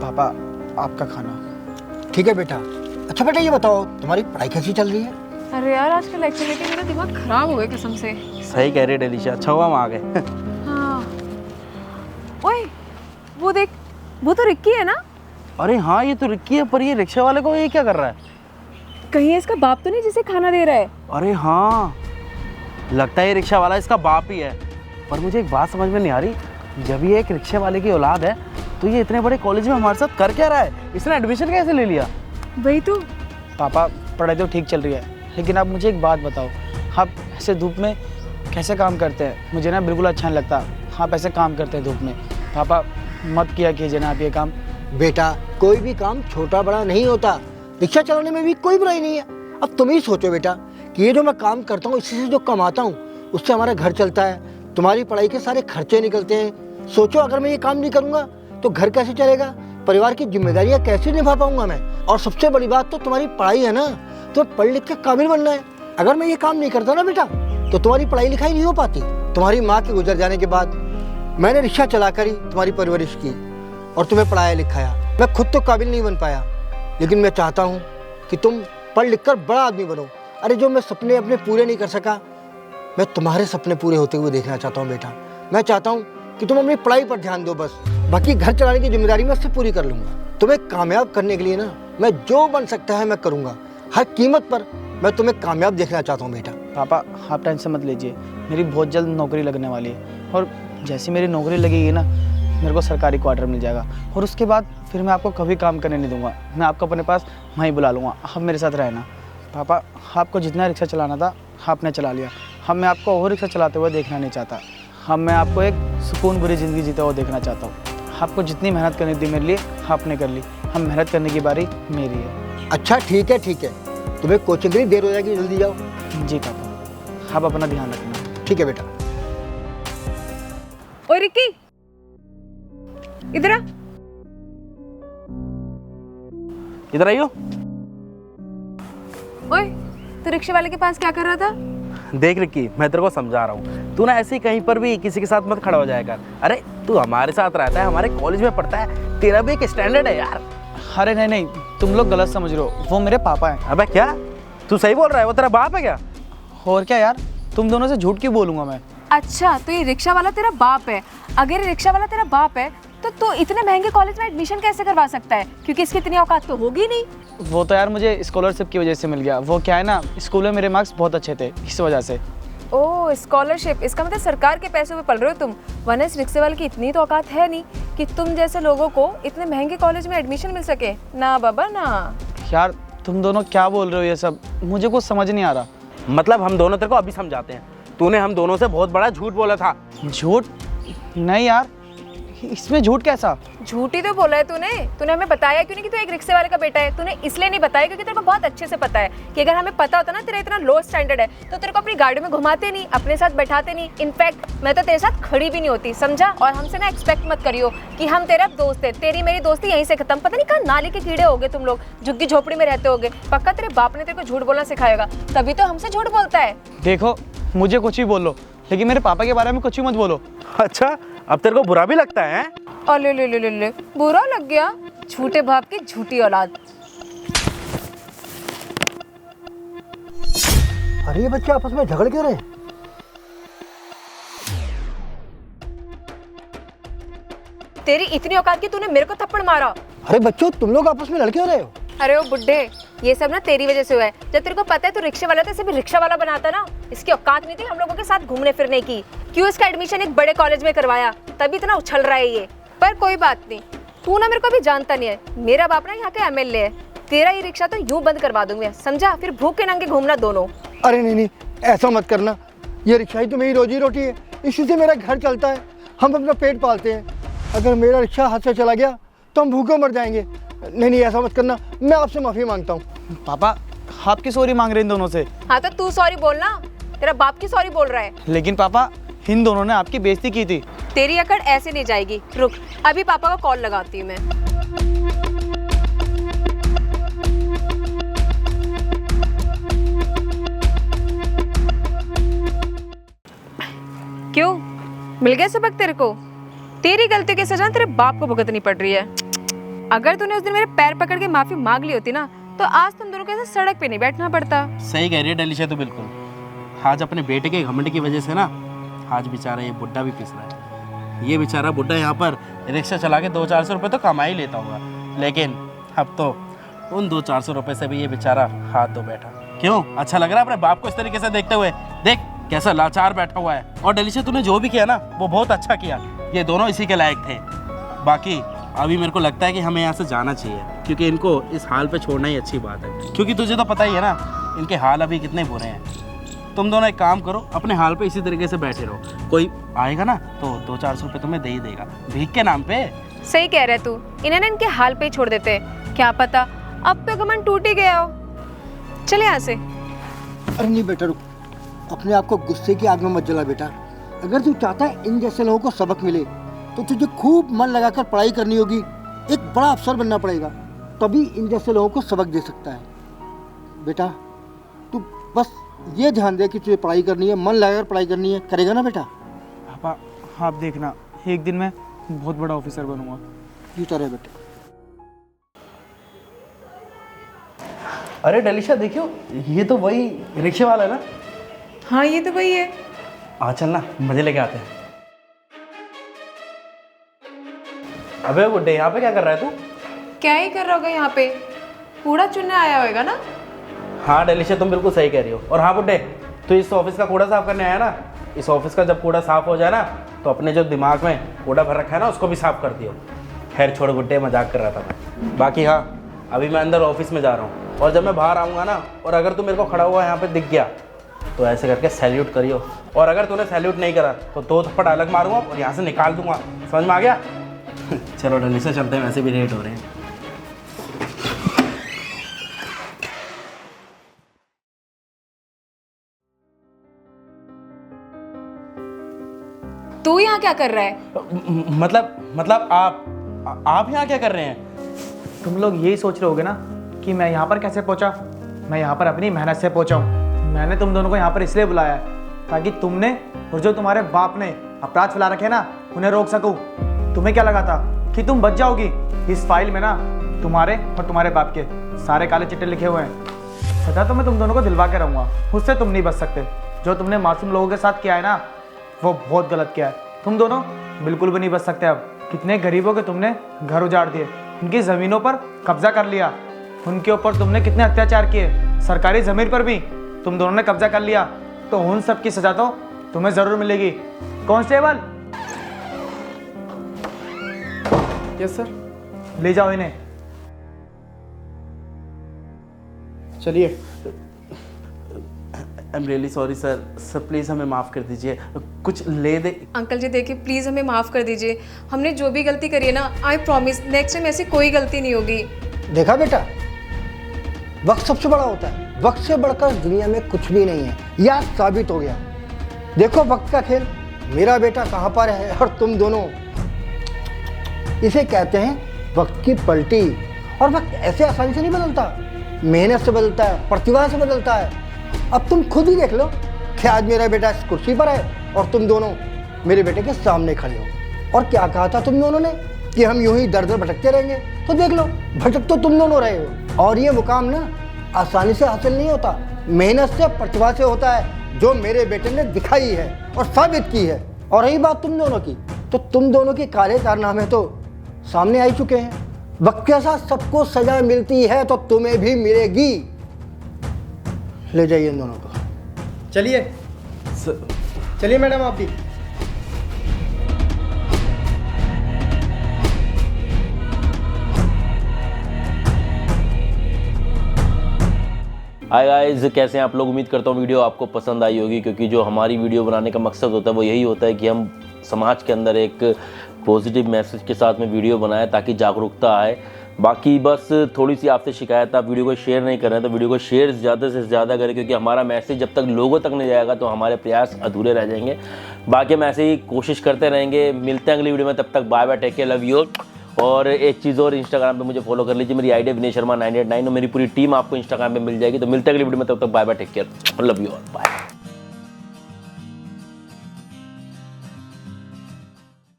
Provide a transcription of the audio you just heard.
पापा आपका खाना। ठीक है बेटा। अच्छा बेटा ये बताओ तुम्हारी पढ़ाई कैसी चल रही है? अरे यार आजकल लेक्चर लेके मेरा दिमाग खराब हो गया कसम से। सही कह रही डेलिशा, अच्छा हुआ हम आ गए। हाँ। ओए वो देख, वो तो रिक्की है ना? अरे हाँ ये तो रिक्की है, पर ये रिक्शा वाले को ये क्या कर रहा है? कहीं ये इसका बाप तो नहीं जिसे खाना दे रहा है? अरे हाँ लगता है ये रिक्शा वाला इसका बाप ही है। पर मुझे एक बात समझ में नहीं आ रही, जब ये एक रिक्शे वाले की औलाद है तो ये इतने बड़े कॉलेज में हमारे साथ कर क्या रहा है? इसने एडमिशन कैसे ले लिया? वही तो। पापा पढ़ाई तो ठीक चल रही है, लेकिन आप मुझे एक बात बताओ, आप ऐसे धूप में कैसे काम करते हैं? मुझे ना बिल्कुल अच्छा नहीं लगता आप ऐसे काम करते हैं धूप में। पापा मत किया कीजिए ना आप ये काम। बेटा कोई भी काम छोटा बड़ा नहीं होता, रिक्शा चलाने में भी कोई बुराई नहीं है। अब तुम ही सोचो बेटा कि ये जो मैं काम करता हूँ इससे जो कमाता हूँ उससे हमारा घर चलता है, तुम्हारी पढ़ाई के सारे खर्चे निकलते हैं। सोचो अगर मैं ये काम नहीं करूँगा तो घर कैसे चलेगा, परिवार की जिम्मेदारियाँ कैसे निभा पाऊंगा मैं? और सबसे बड़ी बात तो तुम्हारी पढ़ाई है ना, तो पढ़ लिख के काबिल बनना है। अगर मैं ये काम नहीं करता ना बेटा तो तुम्हारी पढ़ाई लिखाई नहीं हो पाती। तुम्हारी माँ के गुजर जाने के बाद मैंने रिक्शा चलाकर ही तुम्हारी परवरिश की और तुम्हें पढ़ाया लिखाया। मैं खुद तो काबिल नहीं बन पाया, लेकिन मैं चाहता हूँ कि तुम पढ़ लिख कर बड़ा आदमी बनो। अरे जो मैं सपने अपने पूरे नहीं कर सका, मैं तुम्हारे सपने पूरे होते हुए देखना चाहता हूँ बेटा। मैं चाहता हूँ कि तुम अपनी पढ़ाई पर ध्यान दो बस, बाकी घर चलाने की जिम्मेदारी मैं उससे पूरी कर लूँगा। तुम्हें कामयाब करने के लिए ना मैं जो बन सकता है मैं करूँगा, हर कीमत पर मैं तुम्हें कामयाब देखना चाहता हूँ बेटा। पापा आप टेंशन मत लीजिए, मेरी बहुत जल्द नौकरी लगने वाली है और जैसी मेरी नौकरी लगेगी ना मेरे को सरकारी क्वार्टर मिल जाएगा और उसके बाद फिर मैं आपको कभी काम करने नहीं दूंगा। मैं आपको अपने पास वहीं बुला लूँगा, आप मेरे साथ रहना। पापा आपको जितना रिक्शा चलाना था आपने चला लिया, हम मैं आपको और रिक्शा चलाते हुए देखना नहीं चाहता। मैं आपको एक सुकून भरी ज़िंदगी जीते हुए देखना चाहता हूँ। आपको जितनी मेहनत करनी थी मेरे लिए आपने कर ली, हम मेहनत करने की बारी मेरी है। अच्छा ठीक है, तुम्हें कोचिंग के लिए देर हो जाएगी, जल्दी जाओ। जी पापा आप अपना ध्यान रखना। ठीक है बेटा। ओए रिक्की इधर आ। इधर आइयो। ओए तू रिक्शे वाले के पास क्या कर रहा था? देख रिक्की मैं तेरे को समझा रहा हूँ, तू ना ऐसे ही कहीं पर भी किसी के साथ मत खड़ा हो जाएगा। अरे तू हमारे साथ रहता है, हमारे कॉलेज में पढ़ता है, तेरा भी एक स्टैंडर्ड है यार। अरे नहीं तुम लोग गलत समझ रहे हो, वो मेरे पापा हैं। अबे क्या तू सही बोल रहा है? वो तेरा बाप है क्या? और क्या यार, तुम दोनों से झूठ क्यों बोलूँगा मैं? अच्छा तो ये रिक्शा वाला तेरा बाप है। अगर ये रिक्शा वाला तेरा बाप है तो तू इतने महंगे कॉलेज में एडमिशन कैसे करवा सकता है? क्योंकि इसकी इतनी औकात तो होगी नहीं। वो तो यार मुझे स्कॉलरशिप की वजह से मिल गया। वो क्या है ना, स्कूल में मेरे मार्क्स बहुत अच्छे थे इस वजह से। ओह स्कॉलरशिप, इसका मतलब सरकार के पैसों पे पढ़ रहे हो तुम। वरना इस रिक्शे वाले की इतनी तो औकात है नहीं कि तुम जैसे लोगों को इतने महंगे कॉलेज में एडमिशन मिल सके। ना बाबा ना। यार तुम दोनों क्या बोल रहे हो ये सब, मुझे कुछ समझ नहीं आ रहा। मतलब हम दोनों तेरे को अभी समझाते हैं, तूने हम दोनों से बहुत बड़ा झूठ बोला था। झूठ नहीं यार, इसमें झूठ कैसा? झूठी तो बोला है तूने हमें बताया क्यों नहीं कि तू एक रिक्शे वाले का बेटा है? तूने इसलिए नहीं बताया क्योंकि तेरे को बहुत अच्छे से पता है कि अगर हमें पता होता ना तेरा इतना लो स्टैंडर्ड है तो तेरे को अपनी गाड़ी में घुमाते नहीं, अपने साथ बैठाते नहीं। इनफैक्ट मैं तो तेरे साथ खड़ी भी नहीं होती, समझा? और हमसे ना एक्सपेक्ट मत करियो कि हम तेरा दोस्त है। तेरी मेरी दोस्ती यहीं से खत्म। पता नहीं कहाँ नाली के कीड़े हो गए तुम लोग, झुग्गी झोपड़ी में रहते होगे। पक्का तेरे बाप ने तेरे को झूठ बोलना सिखाएगा, तभी तो हमसे झूठ बोलता है। देखो मुझे कुछ भी बोल लो, लेकिन मेरे पापा के बारे में कुछ भी मत बोलो। अच्छा अब तेरे को बुरा भी लगता है? अले ले ले ले ले, बुरा लग गया? झूठे बाप की झूठी औलाद। अरे ये बच्चे आपस में झगड़ क्यों रहे? तेरी इतनी औकात की तूने मेरे को थप्पड़ मारा। अरे बच्चों तुम लोग आपस में लड़ क्यों रहे हो? अरे ओ बुड्ढे, ये सब ना तेरी वजह से हुआ है। जब तेरे को पता है तू रिक्शे वाला था, इसे भी रिक्शा वाला बनाता ना। इसकी औकात नहीं थी हम लोगों के साथ घूमने फिरने की। क्यों इसका एडमिशन एक बड़े कॉलेज में करवाया, तभी इतना उछल रहा है ये। पर कोई बात नहीं, तू ना मेरे को अभी जानता नहीं है। मेरा बाप ना यहाँ के एमएलए है। तेरा ये रिक्शा तो यूं बंद करवा दूंगी, समझा? फिर भूखे नंगे घूमना दोनों। अरे नहीं ऐसा मत करना, ये रिक्शा ही तो मेरी रोजी रोटी है, इसी से मेरा घर चलता है, हम अपना पेट पालते हैं। अगर मेरा रिक्शा हाथ से चला गया तो हम भूखे मर जाएंगे। नहीं ऐसा मत करना, मैं आपसे माफ़ी मांगता हूँ। पापा आपकी सॉरी मांग रहे इन दोनों से। हाँ तो तू सॉरी बोलना, तेरा बाप की सॉरी बोल रहा है। लेकिन पापा इन दोनों ने आपकी बेइज्जती की थी। तेरी अकड़ ऐसे नहीं जाएगी, रुक अभी पापा का कॉल लगाती हूँ मैं। क्यों मिल गया सबक तेरे को? तेरी गलती की सजा तेरे बाप को भुगतनी पड़ रही है। अगर तूने उस दिन मेरे पैर पकड़ के माफी मांग ली होती ना तो आज तुम दोनों के साथ सड़क पे नहीं बैठना पड़ता। सही कह रही है डेलिशा तो बिल्कुल। आज अपने बेटे के घमंड की वजह से ना आज बेचारा ये बुड्ढा भी पिस रहा है। ये बेचारा बुड्ढा यहाँ पर रिक्शा चला के 200-400 रुपये तो कमा ही लेता होगा, लेकिन अब तो उन 200-400 रुपये से भी ये बेचारा हाथ धो बैठा। क्यों अच्छा लग रहा है अपने बाप को इस तरीके से देखते हुए? देख कैसा लाचार बैठा हुआ है। और डेलिशा तूने जो भी किया ना वो बहुत अच्छा किया, ये दोनों इसी के लायक थे। बाकी अभी मेरे को लगता है कि हमें यहाँ से जाना चाहिए, क्योंकि इनको इस हाल पे छोड़ना ही अच्छी बात है। क्योंकि तुझे तो पता ही है ना इनके हाल अभी कितने बुरे हैं। तुम दोनों एक काम करो, अपने हाल पे इसी तरीके से बैठे रहो। कोई आएगा ना तो 200-400 रुपये तुम्हें दे ही देगा भीख के नाम पे। सही कह रहे तू, इन्हें ना इनके हाल पे ही छोड़ देते हैं। क्या पता अब तो घमंड टूट ही गया हो। चले यहाँ से। अरे नहीं बेटा रुक, अपने आप को गुस्से की आग में मत जला बेटा। अगर तू चाहता है इन जैसे लोगों को सबक मिले तो तुझे खूब मन लगाकर पढ़ाई करनी होगी, एक बड़ा अफसर बनना पड़ेगा, तभी इन जैसे लोगों को सबक दे सकता है। बेटा तू बस ये ध्यान दे कि तुझे पढ़ाई करनी है, मन लगाकर पढ़ाई करनी है, करेगा ना बेटा? पापा आप देखना एक दिन मैं बहुत बड़ा ऑफिसर बनूंगा। जीता रहे बेटे। अरे डेलिशा देखियो, ये तो वही रिक्शे वाला है ना? हाँ ये तो वही है। आ चल ना मजे लेके आते हैं। अबे बुड्ढे यहाँ पे क्या कर रहा है तू? क्या ही कर रहा होगा यहाँ पे, कूड़ा चुनने आया होगा ना। हाँ डेलिशा तुम बिल्कुल सही कह रही हो। और हाँ बुड्ढे, तो इस ऑफिस का कूड़ा साफ करने आया ना, इस ऑफिस का जब कूड़ा साफ हो जाए ना तो अपने जो दिमाग में कूड़ा भर रखा है ना उसको भी साफ कर दियो। खैर छोड़ बुड्ढे, मजाक कर रहा था मैं। बाकी हाँ अभी मैं अंदर ऑफिस में जा रहा हूँ, और जब मैं बाहर आऊँगा ना और अगर तू मेरे को खड़ा हुआ यहाँ पे दिख गया तो ऐसे करके सैल्यूट करियो, और अगर तूने सैल्यूट नहीं करा तो 2 थप्पड़ अलग मारूंगा और यहाँ से निकाल दूंगा। समझ में आ गया? चलो डेलिशा चलते हैं, वैसे भी लेट हो रहे हैं। तू यहाँ क्या कर रहा है? मतलब आप यहाँ क्या कर रहे हैं? तुम लोग यही सोच रहे होगे ना कि मैं यहाँ पर कैसे पहुँचा। मैं यहाँ पर अपनी मेहनत से पहुँचा हूँ। मैंने तुम दोनों को यहाँ पर इसलिए बुलाया है ताकि तुमने और जो तुम्हारे बाप ने अपराध फैला रखे ना उन्हें रोक सकूँ। तुम्हें क्या लगा था कि तुम बच जाओगी? इस फाइल में ना तुम्हारे और तुम्हारे बाप के सारे काले चिट्टे लिखे हुए हैं। सजा तो मैं तुम दोनों को दिलवा के रहूँगा, उससे तुम नहीं बच सकते। जो तुमने मासूम लोगों के साथ किया है ना वो बहुत गलत किया है। तुम दोनों बिल्कुल भी नहीं बच सकते। अब कितने गरीबों के तुमने घर उजाड़ दिए, उनकी ज़मीनों पर कब्जा कर लिया, उनके ऊपर तुमने कितने अत्याचार किए, सरकारी ज़मीन पर भी तुम दोनों ने कब्जा कर लिया। तो उन सब की सजा तो तुम्हें ज़रूर मिलेगी। Constable, yes sir. ले जाओ इन्हें। चलिए। I am really sorry sir. Sir please हमें माफ़ कर दीजिए, कुछ ले दे। अंकल जी देखिए प्लीज़ हमें माफ़ कर दीजिए। हमने जो भी गलती करी है ना, आई प्रॉमिस नेक्स्ट टाइम ऐसी कोई गलती नहीं होगी। देखा बेटा, वक्त सबसे बड़ा होता है। वक्त से बढ़कर दुनिया में कुछ भी नहीं है, यह साबित हो गया। देखो वक्त का खेल, मेरा बेटा कहाँ पर है और तुम दोनों। इसे कहते हैं वक्त की पलटी। और वक्त ऐसे आसानी से नहीं बदलता, मेहनत से बदलता है, प्रतिभा से बदलता है। अब तुम खुद ही देख लो कि आज मेरा बेटा इस कुर्सी पर है और तुम दोनों मेरे बेटे के सामने खड़े हो। और क्या कहा था तुम दोनों ने कि हम यूं ही दर दर भटकते रहेंगे? तो देख लो, भटक तो तुम दोनों रहे हो। और ये मुकाम ना आसानी से हासिल नहीं होता, मेहनत से, प्रतिभा से होता है, जो मेरे बेटे ने दिखाई है और साबित की है। और रही बात तुम दोनों की, तो तुम दोनों के काले कारनामे तो सामने आ ही चुके हैं। वक्त के साथ सबको सजा मिलती है तो तुम्हें भी मिलेगी। ले जाइए इन दोनों को। चलिए चलिए मैडम आप भी। हाय गाइस, कैसे हैं आप लोग? उम्मीद करता हूँ वीडियो आपको पसंद आई होगी, क्योंकि जो हमारी वीडियो बनाने का मकसद होता है वो यही होता है कि हम समाज के अंदर एक पॉजिटिव मैसेज के साथ में वीडियो बनाएं ताकि जागरूकता आए। बाकी बस थोड़ी सी आपसे शिकायत, आप वीडियो को शेयर नहीं कर रहे हैं तो वीडियो को शेयर ज़्यादा से ज़्यादा करें, क्योंकि हमारा मैसेज जब तक लोगों तक नहीं जाएगा तो हमारे प्रयास अधूरे रह जाएंगे। बाकी हम ऐसे ही कोशिश करते रहेंगे। मिलते हैं अगली वीडियो में, तब तक bye bye, take care, love you. और एक चीज़ और, इंस्टाग्राम पे मुझे फॉलो कर लीजिए, मेरी आईडी विनेश शर्मा 989 और मेरी पूरी टीम आपको इंस्टाग्राम पे मिल जाएगी। तो मिलते हैं अगली वीडियो में, तब तक bye bye, take care, love you और बाय।